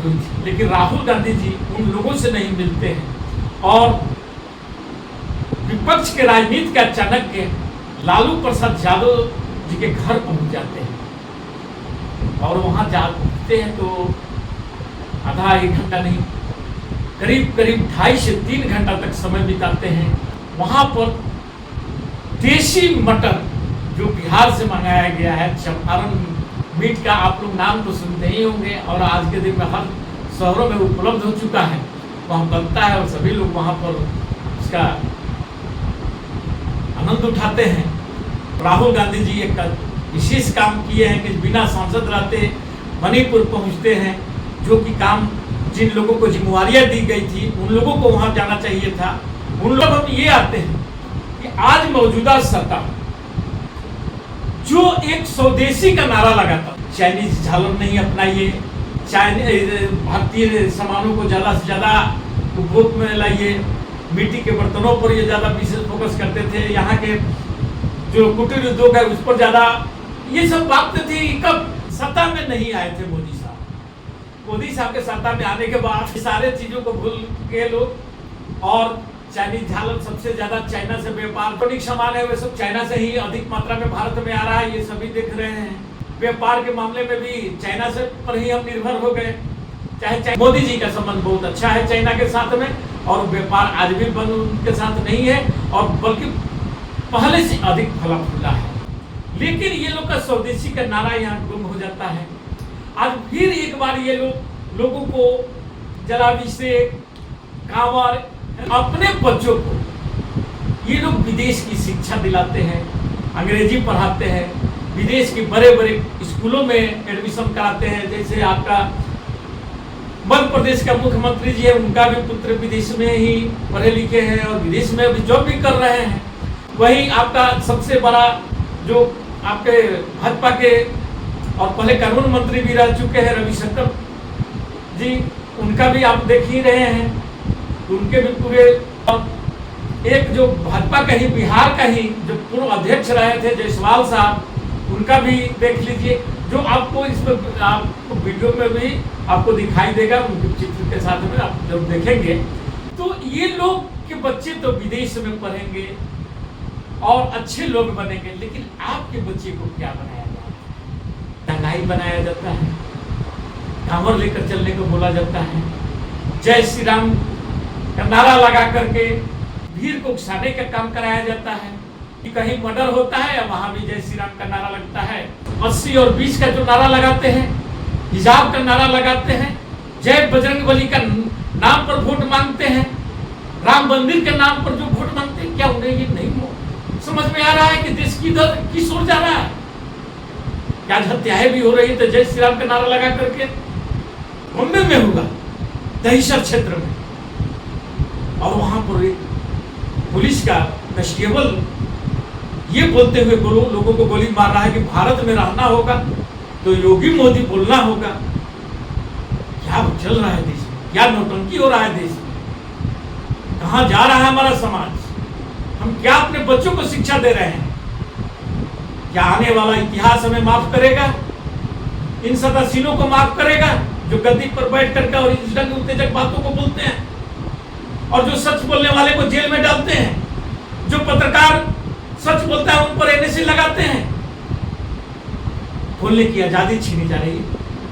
हुई थी, लेकिन राहुल गांधी जी उन लोगों से नहीं मिलते हैं और विपक्ष के राजनीति के चाणक्य लालू प्रसाद यादव जी के घर पहुंच जाते हैं और वहां जा पहुंचते हैं तो आधा एक घंटा नहीं, करीब करीब 2.5 से 3 घंटा तक समय बिताते हैं। वहां पर देसी मटर जो बिहार से मंगाया गया है, चंपारण मीट का आप लोग नाम तो सुनते ही होंगे और आज के दिन में हर शहरों में उपलब्ध हो चुका है, वहाँ बनता है और सभी लोग वहाँ पर इसका आनंद उठाते हैं। राहुल गांधी जी एक विशेष काम किए हैं कि बिना सांसद रहते मणिपुर पहुँचते हैं, जो कि काम जिन लोगों को जिम्मेवारियाँ दी गई थी उन लोगों को वहाँ जाना चाहिए था। उन लोग हम ये आते हैं कि आज मौजूदा सरकार जो एक स्वदेशी का नारा लगाता, चाइनीज झालर नहीं अपनाइए, भारतीय सामानों को ज़्यादा से ज़्यादा उपभोग में लाइए, मिट्टी के बर्तनों पर ये ज़्यादा विशेष फोकस करते थे, यहाँ के जो कुटीर उद्योग है उस पर ज़्यादा, ये सब बातें थी। कब सत्ता में नहीं आए थे मोदी साहब के सत्ता में आने के बाद सारे चीज़ों को भूल गए लोग और चाइनीज झालर सबसे ज्यादा चाइना से व्यापार, इलेक्ट्रॉनिक सामान है वे सब चाइना से ही अधिक मात्रा में भारत में आ रहा है, ये सभी देख रहे हैं। व्यापार के मामले में भी चाइना से पर ही हम निर्भर हो गए। चाहे मोदी जी का संबंध बहुत अच्छा है चाइना के साथ में और व्यापार आज भी बंद उनके साथ नहीं है और बल्कि पहले से अधिक फला फूला है। लेकिन ये लोग का स्वदेशी का नारा यहाँ गुम हो जाता है। आज फिर एक बार ये लोगों को जलाभिषेक, कांवड़, अपने बच्चों को ये लोग विदेश की शिक्षा दिलाते हैं, अंग्रेजी पढ़ाते हैं, विदेश के बड़े बड़े स्कूलों में एडमिशन कराते हैं। जैसे आपका मध्य प्रदेश का मुख्यमंत्री जी है, उनका भी पुत्र विदेश में ही पढ़े लिखे हैं और विदेश में भी जॉब भी कर रहे हैं। वही आपका सबसे बड़ा जो आपके भाजपा के और पहले कानून मंत्री भी रह चुके हैं रविशंकर जी, उनका भी आप देख ही रहे हैं, उनके भी पूरे, और एक जो भाजपा का ही बिहार का ही जो पूर्व अध्यक्ष रहे थे जायसवाल साहब, उनका भी देख लीजिए, जो आपको इस पर आपको वीडियो में भी आपको दिखाई देगा, उनके चित्र के साथ में आप जब देखेंगे तो ये लोग के बच्चे तो विदेश में पढ़ेंगे और अच्छे लोग बनेंगे, लेकिन आपके बच्चे को क्या बनाया जाता है? दंगाई बनाया जाता है, कांवड़ लेकर चलने को बोला जाता है, जय श्री राम का नारा लगा करके भीड़ को उकसाने का काम कराया जाता है कि कहीं मर्डर होता है या वहां भी जय श्री राम का नारा लगता है। 80 और 20 का जो नारा लगाते हैं, हिजाब का नारा लगाते हैं, जय बजरंगबली का नाम पर वोट मांगते हैं, राम मंदिर के नाम पर जो वोट मांगते हैं, क्या उन्हें ये नहीं समझ में आ रहा है कि देश किस ओर जा रहा है? क्या हत्याएं भी हो रही है तो जय श्री राम का नारा लगा करके बॉम्बे में होगा, दहिसर क्षेत्र में, और वहां पर पुलिस का कांस्टेबल ये बोलते हुए लोगों को गोली मार रहा है कि भारत में रहना होगा तो योगी मोदी बोलना होगा। क्या चल रहा है देश में? क्या नौटंकी हो रहा है देश में? कहां जा रहा है हमारा समाज? हम क्या अपने बच्चों को शिक्षा दे रहे हैं? क्या आने वाला इतिहास हमें माफ करेगा? इन सदासीनों को माफ करेगा जो गद्दी पर बैठ करके और इस ढंग उत्तेजक बातों को बोलते हैं और जो सच बोलने वाले को जेल में डालते हैं, जो पत्रकार सच बोलता है उन पर एनएसए लगाते हैं? बोलने की आजादी छीनी जा रही है।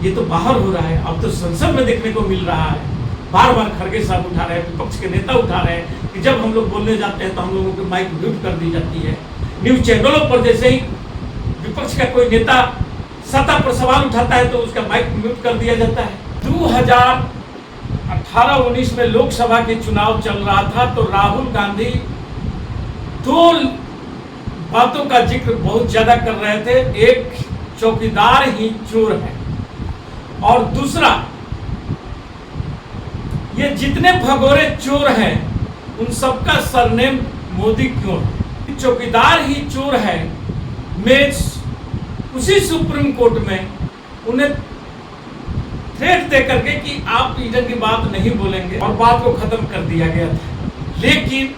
ये तो बाहर हो रहा है, अब तो संसद में देखने को मिल रहा है। बार बार खड़गे साहब उठा रहे हैं, विपक्ष के नेता उठा रहे हैं कि जब हम लोग बोलने जाते हैं तो हम लोगों की माइक म्यूट कर दी जाती है। न्यूज चैनलों पर जैसे ही विपक्ष का कोई नेता सत्ता पर सवाल उठाता है तो उसका माइक म्यूट कर दिया जाता है। 2018-19 में लोकसभा के चुनाव चल रहा था तो राहुल गांधी 2 बातों का जिक्र बहुत ज्यादा कर रहे थे। एक, चौकीदार ही चोर है, और दूसरा, ये जितने भगोरे चोर हैं उन सबका सरनेम मोदी क्यों है? चौकीदार ही चोर है में उसी सुप्रीम कोर्ट में उन्हें थ्रेट दे करके कि आप इधर की बात नहीं बोलेंगे और बात को खत्म कर दिया गया था। लेकिन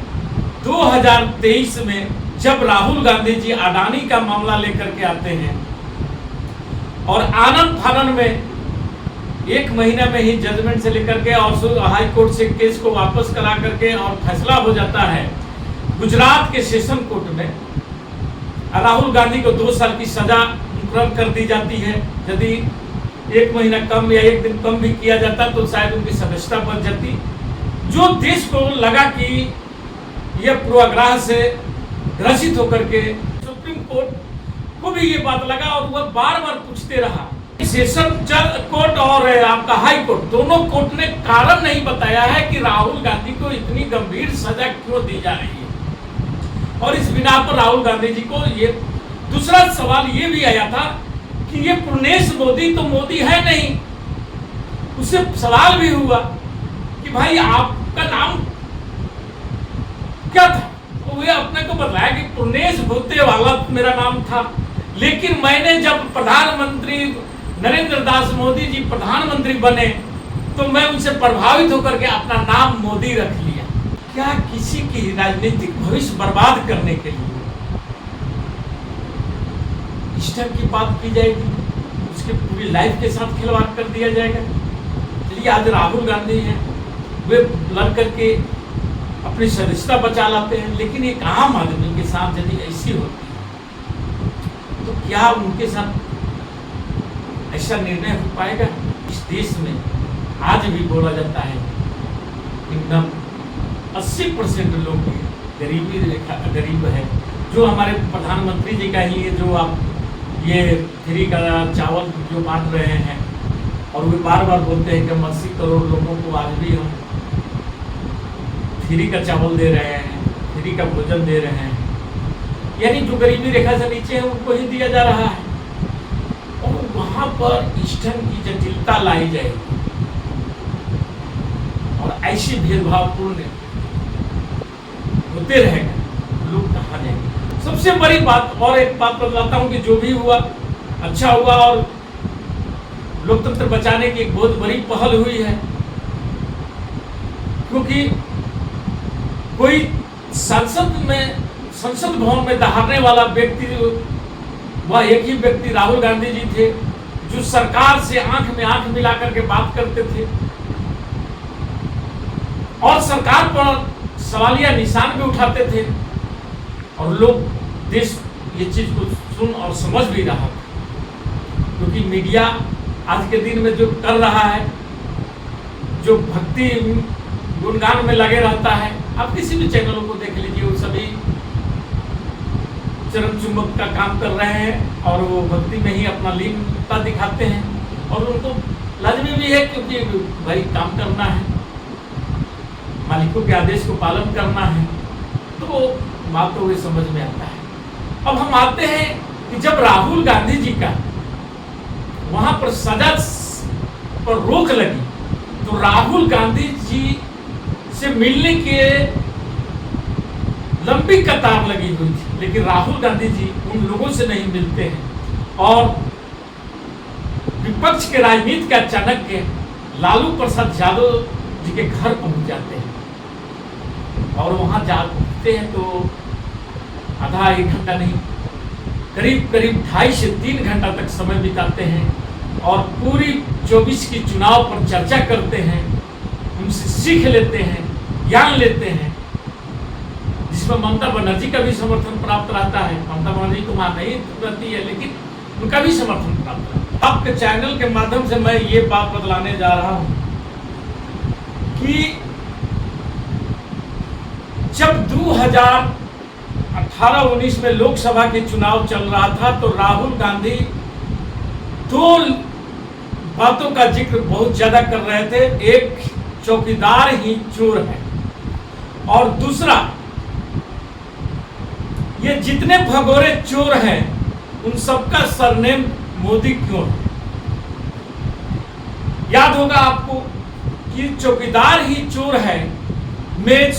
2023 में जब राहुल गांधी जी अडानी का मामला लेकर के आते हैं और आनंद फानन में 1 महीना में ही जजमेंट से लेकर के और हाई कोर्ट से केस को वापस करा करके और फैसला हो जाता है गुजरात के सेशन कोर्ट में। राहुल गांधी को 2 साल की सजा मुकर्रर कर दी जाती है। यदि 1 महीना कम या 1 दिन कम भी किया जाता तो शायद उनकी सदस्यता बच जाती। जो देश को लगा कि यह पूर्वाग्रह से ग्रसित होकर के सुप्रीम कोर्ट को भी ये बात लगा और वह बार बार पूछते रहा। सेशन कोर्ट और आपका हाई कोर्ट दोनों कोर्ट ने कारण नहीं बताया है कि राहुल गांधी को इतनी गंभीर सजा क्यों दी जा रही है। और इस बिना पर राहुल गांधी जी को ये दूसरा सवाल ये भी आया था कि ये पूर्णेश मोदी तो मोदी है नहीं। उससे सवाल भी हुआ कि भाई आपका नाम क्या था, तो वे अपने को बताया कि पूर्णेश भूतेवाला मेरा नाम था। लेकिन मैंने जब प्रधानमंत्री नरेंद्र दास मोदी जी प्रधानमंत्री बने तो मैं उनसे प्रभावित होकर के अपना नाम मोदी रख लिया। क्या किसी की राजनीतिक भविष्य बर्बाद करने के लिए इस टाइप की बात की जाएगी, उसके पूरी लाइफ के साथ खिलवाड़ कर दिया जाएगा। चलिए आज राहुल गांधी हैं, वे लड़ करके अपनी सदस्यता बचा लाते हैं, लेकिन एक आम आदमी के साथ यदि ऐसी होती है तो क्या उनके साथ ऐसा निर्णय हो पाएगा। इस देश में आज भी बोला जाता है एकदम 80% लोग गरीबी रेखा गरीब है। जो हमारे प्रधानमंत्री जी का ही जो आप ये फ्री का चावल जो बांट रहे हैं और वे बार बार बोलते हैं कि 80 करोड़ लोगों को आज भी हम फ्री का चावल दे रहे हैं, फ्री का भोजन दे रहे हैं, यानी जो गरीबी रेखा से नीचे है उनको ही दिया जा रहा है। और वहां पर ईस्टर्न की जटिलता लाई जाएगी और ऐसी भेदभावपूर्ण होते रहेगा, लोग कहाँ जाएंगे। सबसे बड़ी बात और एक बात बताता हूँ कि जो भी हुआ अच्छा हुआ और लोकतंत्र बचाने की एक बहुत बड़ी पहल हुई है, क्योंकि कोई संसद भवन में दहाड़ने वाला व्यक्ति वह एक ही व्यक्ति राहुल गांधी जी थे, जो सरकार से आंख में आंख मिला करके बात करते थे और सरकार पर सवालिया निशान भी उठाते थे। और लोग देश ये चीज को सुन और समझ भी रहा था, क्योंकि मीडिया आज के दिन में जो कर रहा है, जो भक्ति गुणगान में लगे रहता है, आप किसी भी चैनलों को देख लीजिए, वो सभी चरण चुंबक का काम कर रहे हैं और वो भक्ति में ही अपना लीनता दिखाते हैं। और उनको लाजमी भी है, क्योंकि भाई काम करना है, मालिकों के आदेश को पालन करना है, तो बात तो वे समझ में आता है। अब हम आते हैं कि जब राहुल गांधी जी का वहां पर सजा पर रोक लगी तो राहुल गांधी जी से मिलने के लंबी कतार लगी हुई थी, लेकिन राहुल गांधी जी उन लोगों से नहीं मिलते हैं और विपक्ष के राजनीति का चाणक्य लालू प्रसाद यादव जी के घर पहुंच जाते हैं और वहां जाते हैं तो आधा 1 घंटा नहीं, करीब 2.5 से 3 घंटा तक समय बिताते हैं और पूरी 24 की चुनाव पर चर्चा करते हैं, उनसे सीख लेते हैं, ज्ञान लेते हैं, जिसमें ममता बनर्जी का भी समर्थन प्राप्त रहता है। ममता बनर्जी तो वहां नहीं रहती है, लेकिन उनका भी समर्थन प्राप्त रहता है। आपके चैनल के माध्यम से मैं ये बात बतलाने जा रहा हूं कि जब 2018-19 में लोकसभा के चुनाव चल रहा था तो राहुल गांधी 2 बातों का जिक्र बहुत ज्यादा कर रहे थे। एक, चौकीदार ही चोर है, और दूसरा, ये जितने भगोरे चोर हैं उन सबका सरनेम मोदी क्यों है। याद होगा आपको कि चौकीदार ही चोर है में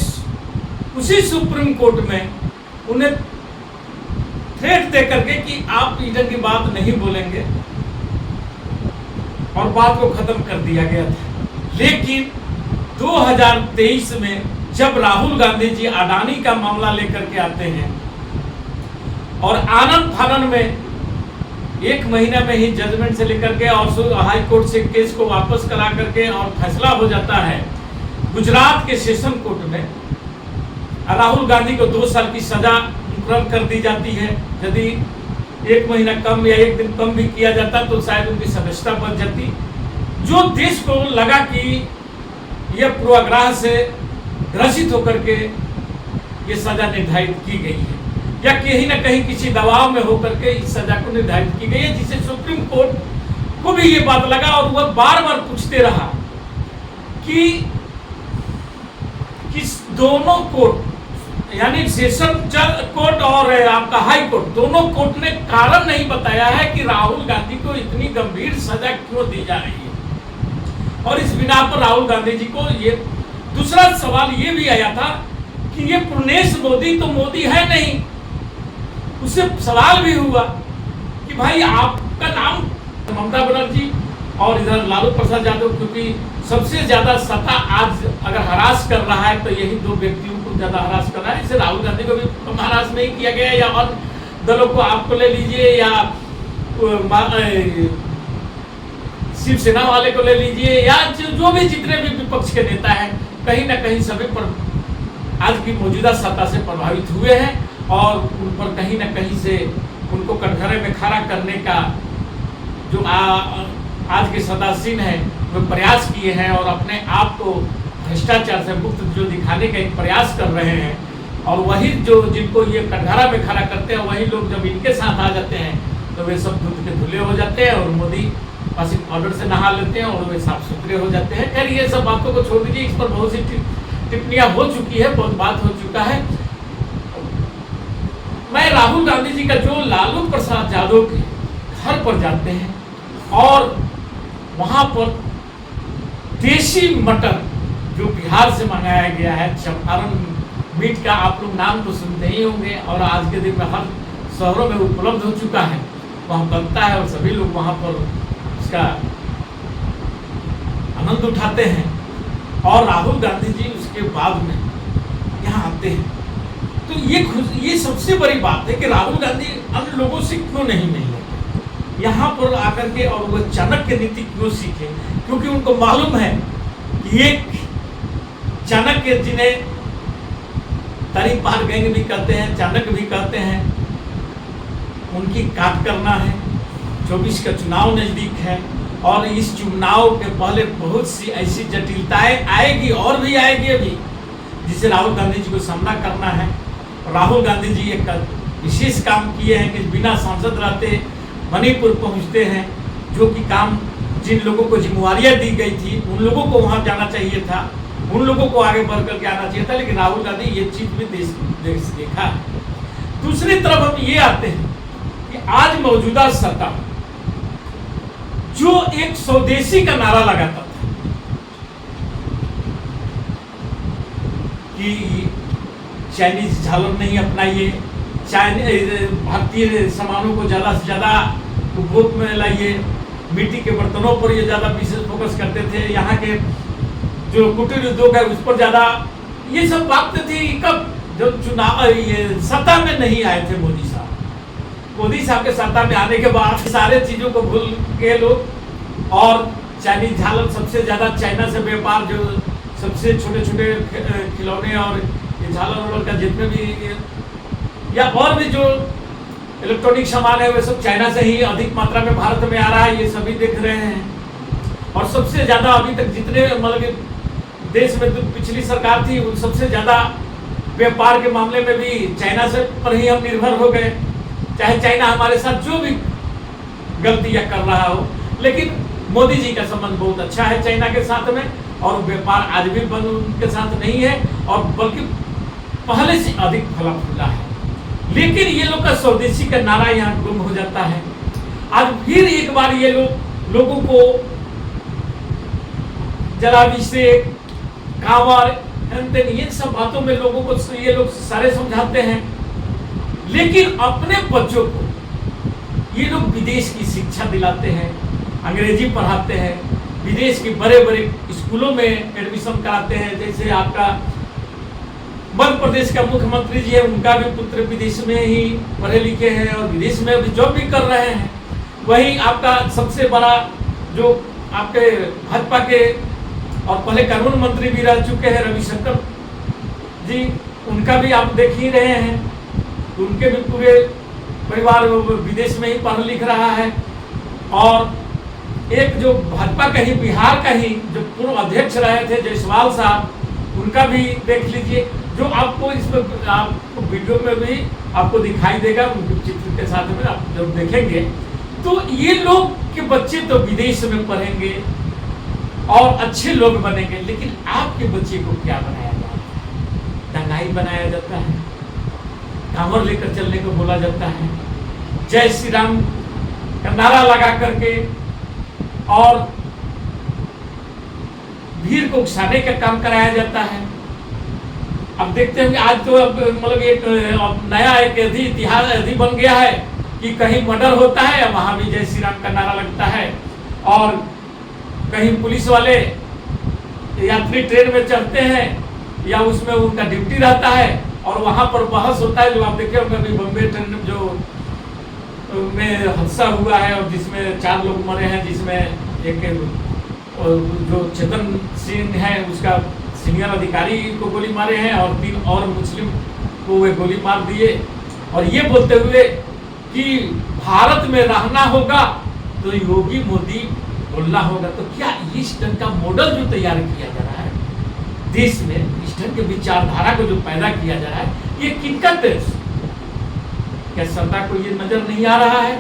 उसी सुप्रीम कोर्ट में उन्हें थ्रेट दे करके कि आप ईडन की बात नहीं बोलेंगे और बात को खत्म कर दिया गया था। लेकिन 2023 में जब राहुल गांधी जी अडानी का मामला लेकर के आते हैं और आनंद फानन में 1 महीना में ही जजमेंट से लेकर के और हाई कोर्ट से केस को वापस करा करके और फैसला हो जाता है। गुजरात के सेशन कोर्ट में राहुल गांधी को 2 साल की सजा मुकर्रर कर दी जाती है। यदि 1 महीना कम या 1 दिन कम भी किया जाता तो शायद उनकी सदस्यता बच जाती। जो देश को लगा कि यह पूर्वाग्रह से ग्रसित होकर के ये सजा निर्धारित की गई है या कहीं न कहीं किसी दबाव में होकर के इस सजा को निर्धारित की गई है, जिसे सुप्रीम कोर्ट को भी ये बात लगा और वह बार बार पूछते रहा कि दोनों कोर्ट यानी सेशन कोर्ट और आपका हाई कोर्ट दोनों कोर्ट ने कारण नहीं बताया है कि राहुल गांधी को इतनी गंभीर सजा क्यों दी जा रही है। और इस बिना पर राहुल गांधी जी को ये दूसरा सवाल ये भी आया था कि ये पूर्णेश मोदी तो मोदी है नहीं। उससे सवाल भी हुआ कि भाई आपका नाम ममता बनर्जी और इधर लालू प्रसाद यादव, क्योंकि सबसे ज्यादा सत्ता आज अगर हरास कर रहा है तो यही 2 व्यक्तियों को ज्यादा हरास कर रहा है। इसे राहुल गांधी को भी कम हरास नहीं किया गया या और दलों को आपको ले लीजिए या शिवसेना वाले को ले लीजिए या जो भी जितने भी विपक्ष के नेता हैं, कहीं ना कहीं सभी पर आज की मौजूदा सत्ता से प्रभावित हुए हैं और उन पर कहीं ना कहीं से उनको कटघरे में खड़ा करने का जो आज के सदासीन है वो प्रयास किए हैं और अपने आप को भ्रष्टाचार से मुक्त जो दिखाने का एक प्रयास कर रहे हैं। और वही जो जिनको ये कटघरा में खड़ा करते हैं वही लोग जब इनके साथ आ जाते हैं तो वे सब दूध के धुले हो जाते हैं और मोदी पासिंग ऑर्डर से नहा लेते हैं और वे साफ सुथरे हो जाते हैं। खैर ये सब बातों को छोड़ दीजिए, इस पर बहुत सी टिप्पणियां हो चुकी है, बहुत बात हो चुका है। मैं राहुल गांधी जी का जो लालू प्रसाद यादव के घर पर जाते हैं और वहां पर देशी मटन जो बिहार से मंगाया गया है, चंपारण मीट का आप लोग नाम तो सुनते ही होंगे और आज के दिन में हर शहरों में उपलब्ध हो चुका है, वहाँ बनता है और सभी लोग वहाँ पर उसका आनंद उठाते हैं। और राहुल गांधी जी उसके बाद में यहाँ आते हैं तो ये सबसे बड़ी बात है कि राहुल गांधी अन्य लोगों से क्यों नहीं मिले यहाँ पर आकर के और वो चाणक्य नीति क्यों सीखे, क्योंकि उनको मालूम है कि एक चाणक्य जिन्हें तरी पार गैंग भी कहते हैं, चाणक्य भी कहते हैं, उनकी काट करना है। 24 का चुनाव नजदीक है और इस चुनाव के पहले बहुत सी ऐसी जटिलताएं आएगी और भी आएगी अभी, जिसे राहुल गांधी जी को सामना करना है। राहुल गांधी जी एक विशेष काम किए हैं कि बिना सांसद रहते मणिपुर पहुंचते हैं, जो कि काम जिन लोगों को जिम्मेवारियां दी गई थी उन लोगों को वहां जाना चाहिए था, उन लोगों को आगे बढ़ करके आना चाहिए था, लेकिन राहुल गांधी ये चीज भी देश देखा है। दूसरी तरफ हम ये आते हैं कि आज मौजूदा सत्ता जो एक स्वदेशी का नारा लगाता था कि चाइनीज झालर नहीं अपनाइए, भारतीय सामानों को ज़्यादा से ज़्यादा उपभोग में लाइए, मिट्टी के बर्तनों पर ये ज़्यादा विशेष फोकस करते थे, यहाँ के जो कुटीर उद्योग है उस पर ज़्यादा, ये सब बातें थी कब जब चुनाव ये सत्ता में नहीं आए थे मोदी साहब। मोदी साहब के सत्ता में आने के बाद सारे चीज़ों को भूल के लोग और चाइनीज झालर सबसे ज़्यादा चाइना से व्यापार, जो सबसे छोटे छोटे खिलौने और झालर का जितने भी या और भी जो इलेक्ट्रॉनिक सामान है वे सब चाइना से ही अधिक मात्रा में भारत में आ रहा है, ये सभी देख रहे हैं। और सबसे ज़्यादा अभी तक जितने मतलब देश में तो पिछली सरकार थी उन सबसे ज़्यादा व्यापार के मामले में भी चाइना से पर ही हम निर्भर हो गए, चाहे चाइना हमारे साथ जो भी गलतियाँ कर रहा हो। लेकिन मोदी जी का संबंध बहुत अच्छा है चाइना के साथ में और व्यापार आज भी बंद उनके साथ नहीं है और बल्कि पहले से अधिक फला फूला है। लेकिन ये लोग का स्वदेशी का नारा यहाँ गुम हो जाता है। आज फिर एक बार ये लोगों को जलाभिषेक, कांवर, ये सब बातों में लोगों को ये लोग सारे समझाते हैं, लेकिन अपने बच्चों को ये लोग विदेश की शिक्षा दिलाते हैं, अंग्रेजी पढ़ाते हैं, विदेश के बड़े बड़े स्कूलों में एडमिशन कराते हैं। जैसे आपका मध्य प्रदेश का मुख्यमंत्री जी है, उनका भी पुत्र विदेश में ही पढ़े लिखे हैं और विदेश में अभी जॉब भी कर रहे हैं। वही आपका सबसे बड़ा जो आपके भाजपा के और पहले कानून मंत्री भी रह चुके हैं रविशंकर जी, उनका भी आप देख ही रहे हैं, उनके भी पूरे परिवार विदेश में ही पढ़ लिख रहा है। और एक जो भाजपा का ही बिहार का ही जो पूर्व अध्यक्ष रहे थे जायसवाल साहब, उनका भी देख लीजिए, जो आपको इसमें आपको वीडियो में भी आपको दिखाई देगा, उनके चित्र के साथ में आप जब देखेंगे तो ये लोग के बच्चे तो विदेश में पढ़ेंगे और अच्छे लोग बनेंगे, लेकिन आपके बच्चे को क्या बनाया जाता है? दंगाई बनाया जाता है, कांवर लेकर चलने को बोला जाता है, जय श्री राम का नारा लगा करके और भीड़ को उकसाने का काम कराया जाता है। अब देखते हैं कि आज तो मतलब एक नया एक इतिहास बन गया है कि कहीं मर्डर होता है वहां भी जय श्री राम का नारा लगता है, और कहीं पुलिस वाले यात्री ट्रेन में चढ़ते हैं या उसमें उनका ड्यूटी रहता है और वहां पर बहस होता है। जो आप देखे होंगे अभी बम्बे ट्रेन में जो में हादसा हुआ है और जिसमें 4 लोग मरे हैं, जिसमें एक जो चेतन सिंह है उसका सीनियर अधिकारी को गोली मारे हैं और 3 और मुस्लिम को वे गोली मार दिए, और ये बोलते हुए कि भारत में रहना होगा तो योगी मोदी बोलना होगा। तो क्या इस ढंग का मॉडल जो तैयार किया जा रहा है देश में, इस ढंग के विचारधारा को जो पैदा किया जा रहा है, ये किनका देश? क्या सरकार को ये नजर नहीं आ रहा है?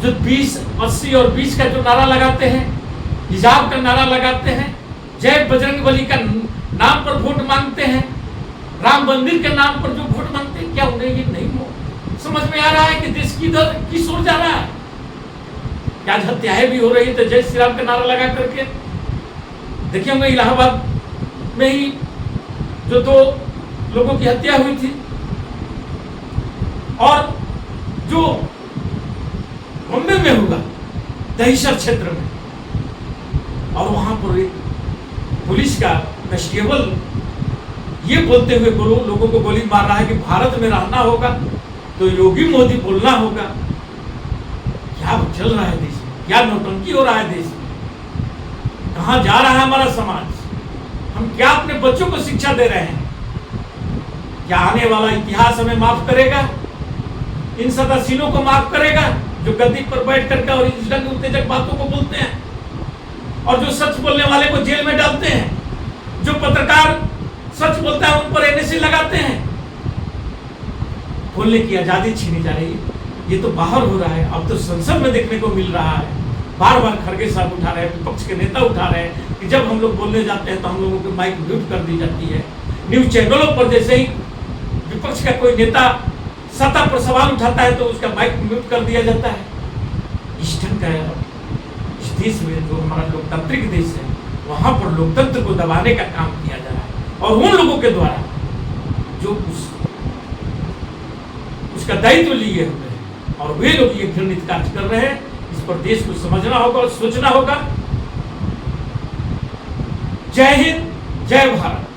जो 20, 80 और 20 का जो नारा लगाते हैं, हिजाब का नारा लगाते हैं, जय बजरंगबली का नाम पर वोट मांगते हैं, राम मंदिर के नाम पर जो वोट मांगते हैं, क्या उन्हें ये नहीं समझ में आ रहा है कि देश किस ओर जा रहा है? क्या हत्याएं भी हो रही है जय श्री राम का नारा लगा करके? देखिए होंगे इलाहाबाद में ही जो 2 लोगों की हत्या हुई थी, और जो बॉम्बे में हुआ दहिसर क्षेत्र में, और वहां पर एक पुलिस का कांस्टेबल ये बोलते हुए लोगों को गोली मार रहा है कि भारत में रहना होगा तो योगी मोदी बोलना होगा। क्या चल रहा है देश में? क्या नौटंकी हो रहा है देश में? कहां जा रहा है हमारा समाज? हम क्या अपने बच्चों को शिक्षा दे रहे हैं? क्या आने वाला इतिहास हमें माफ करेगा? इन सदासीनों को माफ करेगा जो गद्दी पर बैठ करके और इस ढंग उत्तेजक बातों को बोलते हैं, और जो सच बोलने वाले को जेल में डालते हैं, जो पत्रकार सच बोलता है उन पर एनएसए लगाते हैं? बोलने की आजादी छीनी जा रही है। ये तो बाहर हो रहा है, अब तो संसद में देखने को मिल रहा है। बार बार खड़गे साहब उठा रहे हैं, विपक्ष के नेता उठा रहे हैं कि जब हम लोग बोलने जाते हैं तो हम लोगों की माइक म्यूट कर दी जाती है। न्यूज चैनलों पर जैसे ही विपक्ष का कोई नेता सत्ता पर सवाल उठाता है तो उसका माइक म्यूट कर दिया जाता है। इस ढंग का इस देश में जो हमारा लोकतांत्रिक देश है, वहां पर लोकतंत्र को दबाने का काम किया जा रहा है, और उन लोगों के द्वारा जो उसका दायित्व लिए हुए हैं, और वे लोग ये घृणित कार्य कर रहे हैं। इस पर देश को समझना होगा और सोचना होगा। जय हिंद, जय भारत।